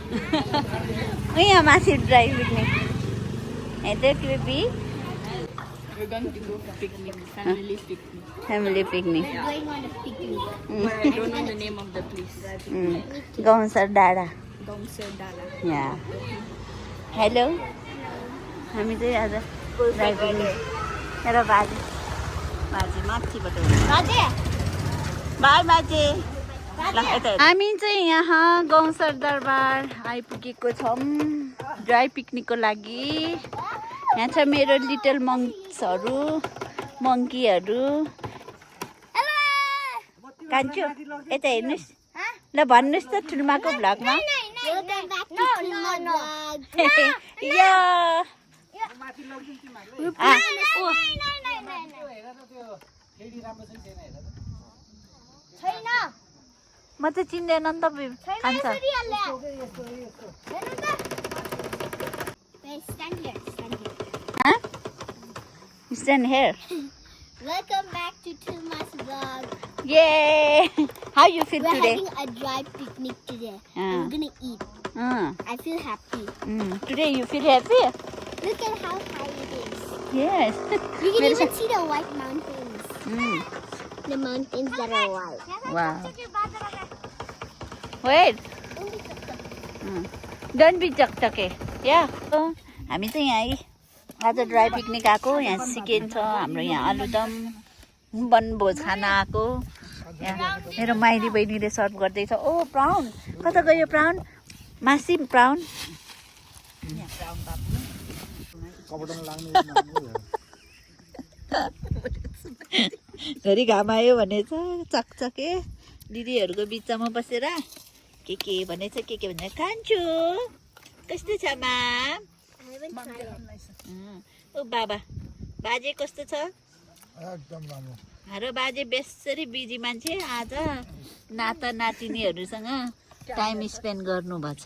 यहाँ माथि dry picnic हेर्दै baby We're going to go for picnic, family picnic. Family picnic We're going on a picnic. But I don't know the name of the place. गाउँसर डाँडा Gongser Dala. यहाँ hello हामी चाहिँ आज dry picnic र बाजे माथिबाट by बाजे हामी चाहिँ यहाँ गाउँसर दरबार आइपुगेको छौँ ड्राई पिकनिकको लागि यहाँ छ मेरो लिटल मङ्क्सहरू मङ्कीहरू कान्छु यता हेर्नुहोस् ल भन्नुहोस् त ठुल्माको भ्लगमा Welcome back to Tulma Vlog. यो छैन म त चिन्दैन नि त खान्छ Stand here. Stand here. Welcome back to Tulma's vlog. Yay! How you feel We're today? having a dry picnic today. Ah. We're gonna eat. I feel happy. Today you feel happy? Look at how high it is. Yes. You can even see the white mountains. The mountains that are white. Wow. Wait. Don't be चकचके. Yeah. हामी चाहिँ यहाँ आज dry picnic आएको यहाँ chicken छ हाम्रो यहाँ आलुदम बनभोज खान आएको यहाँ मेरो माइली बहिनीले सर्भ गर्दैछ ओ प्राउन कता गयो प्राउन मासी प्राउन घरि घाम आयो भनेछ चकचके दिदीहरूको बिचमा बसेर के भनेछ के भनेर खान्छु कस्तो छ माम ओ बाबा बाजे कस्तो छ एकदम राम्रो हाम्रो बाजे बेसरी बिजी मान्छे आज नाता नातिनीहरूसँग टाइम स्पेन्ड गर्नु भएको छ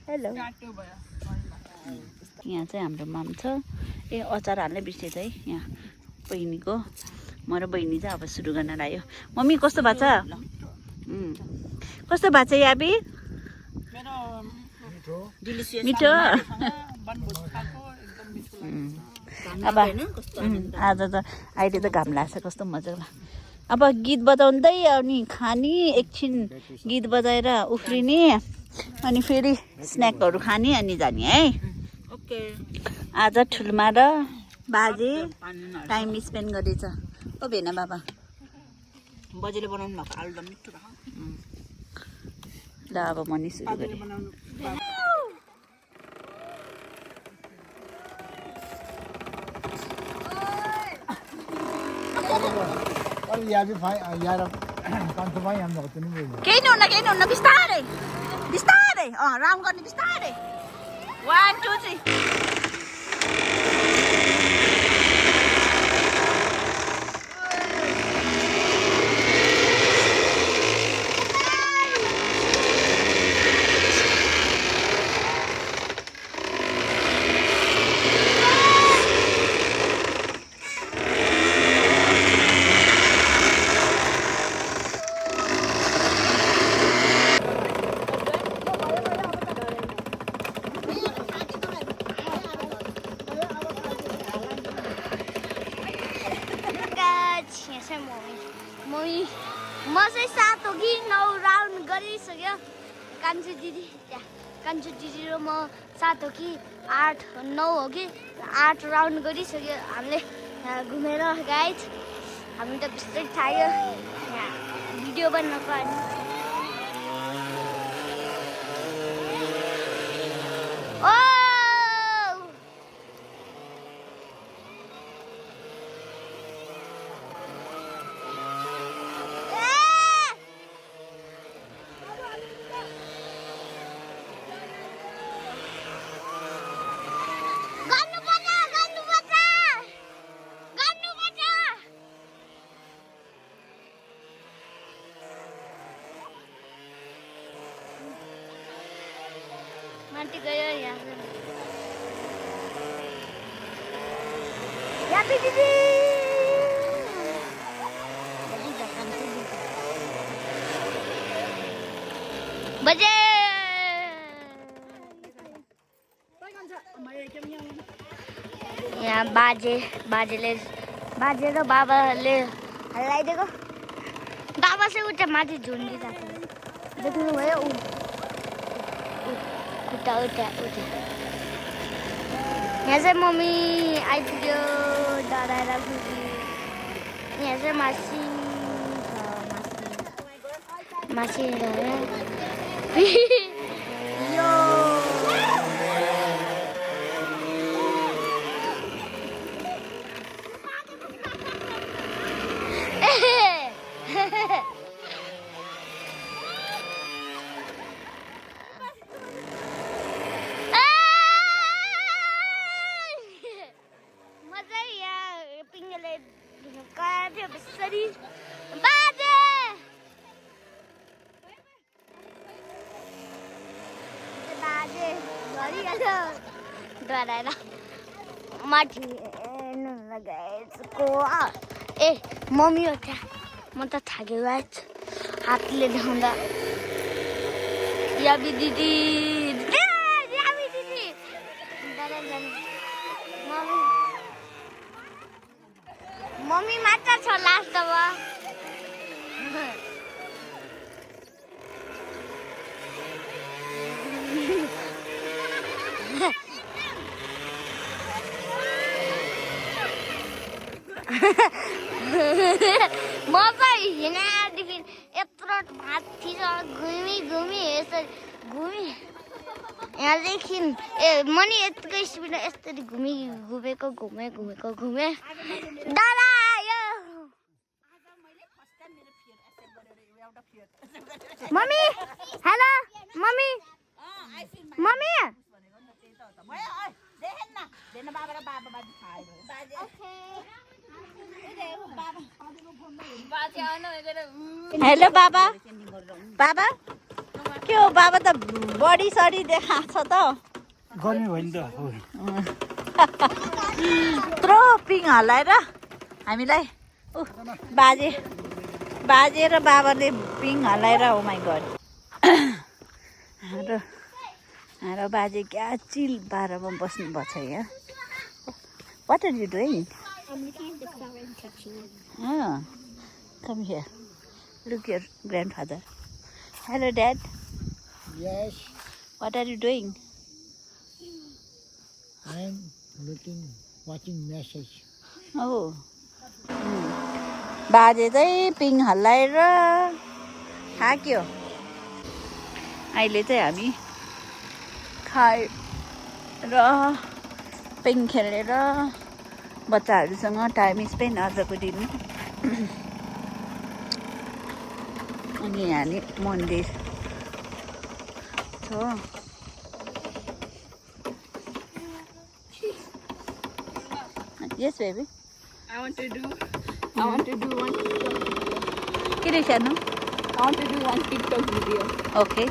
हेलो यहाँ चाहिँ हाम्रो मम छ ए अचार हाल्नै बिर्सेछ है यहाँ बहिनीको म र बहिनी चाहिँ अब सुरु गर्न लाग्यो मम्मी कस्तो भएको छ कस्तो भएको छ याबी मिठो अब आज त अहिले त घाम लाग्छ कस्तो मजाको अब गीत बजाउँदै अनि खाने एकछिन गीत बजाएर उफ्रिने अनि फेरि स्न्याकहरू खाने अनि जाने है आज ठुल्मा र बाजे टाइम स्पेन्ड गरेछ ओ भेना बाबा बजेले बनाउनु भएको आलुदम मिठो भएको ल अब म नि सुरु गरेँ केही नहुन्न बिस्तारै बिस्तारै राउन्ड गर्ने बिस्तारै 1 2 3 म चाहिँ 7 हो कि 9 राउन्ड गरिसक्यो कान्छी दिदी र म 7 हो कि 8 9 हो कि 8 राउन्ड गरिसक्यो हामीले घुमेर गाइज हामी त बिस्तारै थाक्यो यहाँ भिडियो बनाएको अनि माथि गयो यहाँ दिदी बजे यहाँ बाजे र बाबाले हल्लाइदिएको बाबा चाहिँ उता माथि झुन्डिरहेको छ देख्नुभयो उता यहाँ चाहिँ मम्मी आइपुग्यो डराएर पुग्यो यहाँ चाहिँ मासी यो डराएर माथि हेर्नु लगाएको ए मम्मी हो त्यहाँ म त थाक्यो गाइस हातले देखाउँदा याबी दिदी मम्मी मात्र छ लास्ट अब म चाहिँ हिँडेदेखि यत्रो माथि घुमी यसरी घुमी यहाँदेखि मनी यतिकै स्पिडमा यसरी घुमेको दादा आयो मम्मी हेलो मम्मी हेलो बाबा के हो बाबा त बडी सडी देखाएको छ त गर्मी भयो नि त यत्रो पिङ हल्लाएर हामीलाई बाजे र बाबाले पिङ हल्लाएर हो माइ गड हाम्रो बाजे क्या चिल बाह्रमा बस्नु भएको छ यहाँ What are you doing? I'm looking at the flower and touching it. Oh, come here. Look your grandfather. Hello, Dad. Yes, What are you doing? I'm watching message. Oh. बाजे चाहिँ पिङ हल्लाएर थाक्यो अहिले चाहिँ हामी खाएर पिङ खेलेर बच्चाहरूसँग टाइम स्पेन्ड आजको दिन अनि यहाँ मन्दिर छ Yes, baby. I want to do one TikTok video. के रहेछ नु? I want to do one TikTok video. Okay.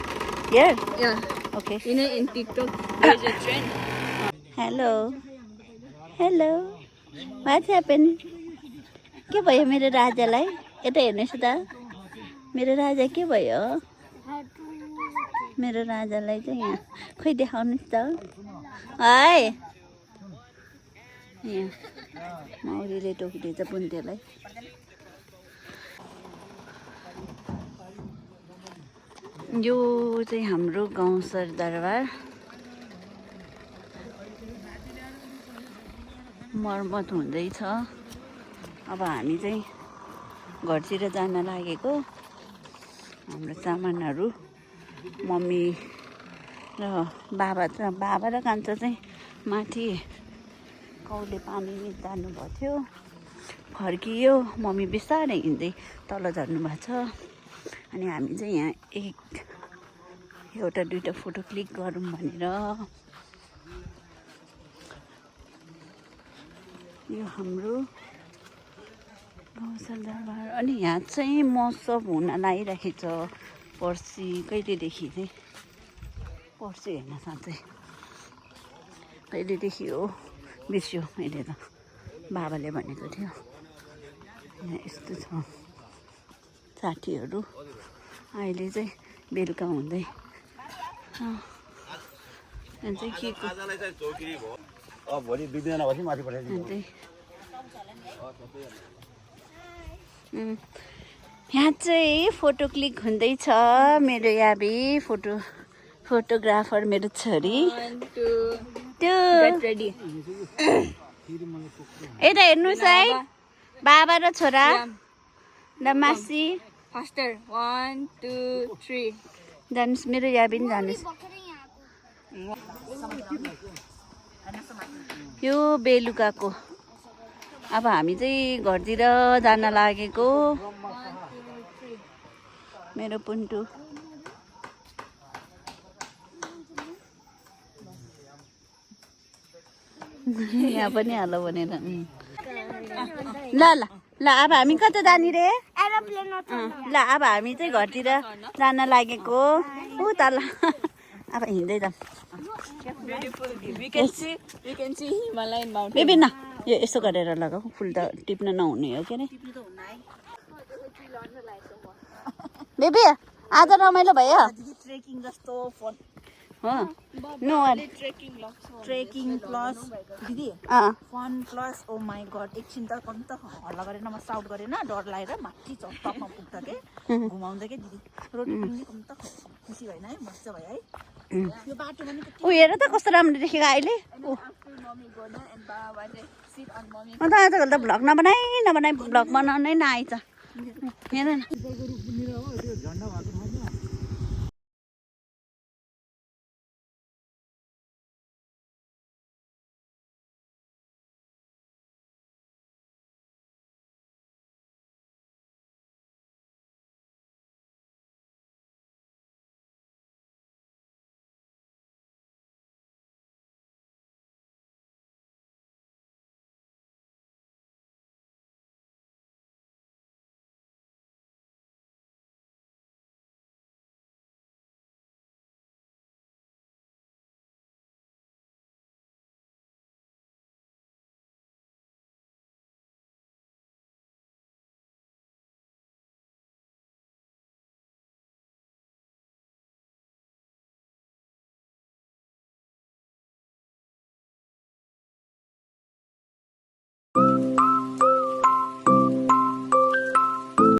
Here? Yeah. Okay. You know, in TikTok, there's a trend. Hello. What's happened? के भयो मेरो राजालाई? यता हेर्नुहोस् त मेरो राजा के भयो? मेरो राजालाई चाहिँ यहाँ खोइ देखाउनुहोस् त है यहाँ मौरीले टोकिदिएछ बुन्देलाई यो चाहिँ हाम्रो गाउँ सरदरबार मर्मत हुँदैछ अब हामी चाहिँ घरतिर जान लागेको हाम्रो सामानहरू मम्मी र बाबा र कान्छा चाहिँ माथि कौले पानी जानुभएको थियो फर्कियो मम्मी बिस्तारै हिँड्दै तल झर्नु भएको छ अनि हामी चाहिँ यहाँ एउटा दुईटा फोटो क्लिक गरौँ भनेर यो हाम्रो गाउँसल दरबार अनि यहाँ चाहिँ महोत्सव हुन लागिरहेको छ पर्सि कहिलेदेखि चाहिँ पर्सि होइन साँच्चै कहिलेदेखि हो बिर्स्यो मैले त बाबाले भनेको थियो यहाँ यस्तो छ साथीहरू अहिले चाहिँ बेलुका हुँदै चाहिँ के को भोलि 2 दिनमा पछि माथि पठाइदिनु चाहिँ यहाँ चाहिँ फोटो क्लिक हुँदैछ मेरो याबी फोटोग्राफर मेरो छोरी 1, 2, त्यो get ready. यता हेर्नुहोस् है बाबा र छोरा ल मासी Faster. 1, 2, 3. जानुहोस् मेरो याबी पनि जानुहोस् यो बेलुकाको अब हामी चाहिँ घरतिर जान लागेको मेरो पुन्टु यहाँ पनि हाल भनेर ल ल ल अब हामी कता जाने रे एरोप्लेन ल अब हामी चाहिँ घरतिर जान लागेको ऊ तल अब हिँड्दै जाऊँ Beautiful view. We can see Himalayan mountain. Baby न यो यसो गरेर लगाऊ फुल त टिप्न नहुने हो के अरे बेबी आज रमाइलो भयो ट्रेकिङ जस्तो फोन हो नो ट्रेकिङ प्लस दिदी अँ fun plus oh my god एकछिन त कम त हल्ला गरेन म साउट गरेन डर लागेर माथि टपमा पुग्दा के घुमाउँदा के दिदी रोटी पनि कम त खुसी भएन है मजा भयो है यो बाटो पनि ऊ हेर त कस्तो राम्रो देखेको अहिले अन्त आजकल त भ्लग नबनाइ भ्लग बनाउनै नआएछ हेर न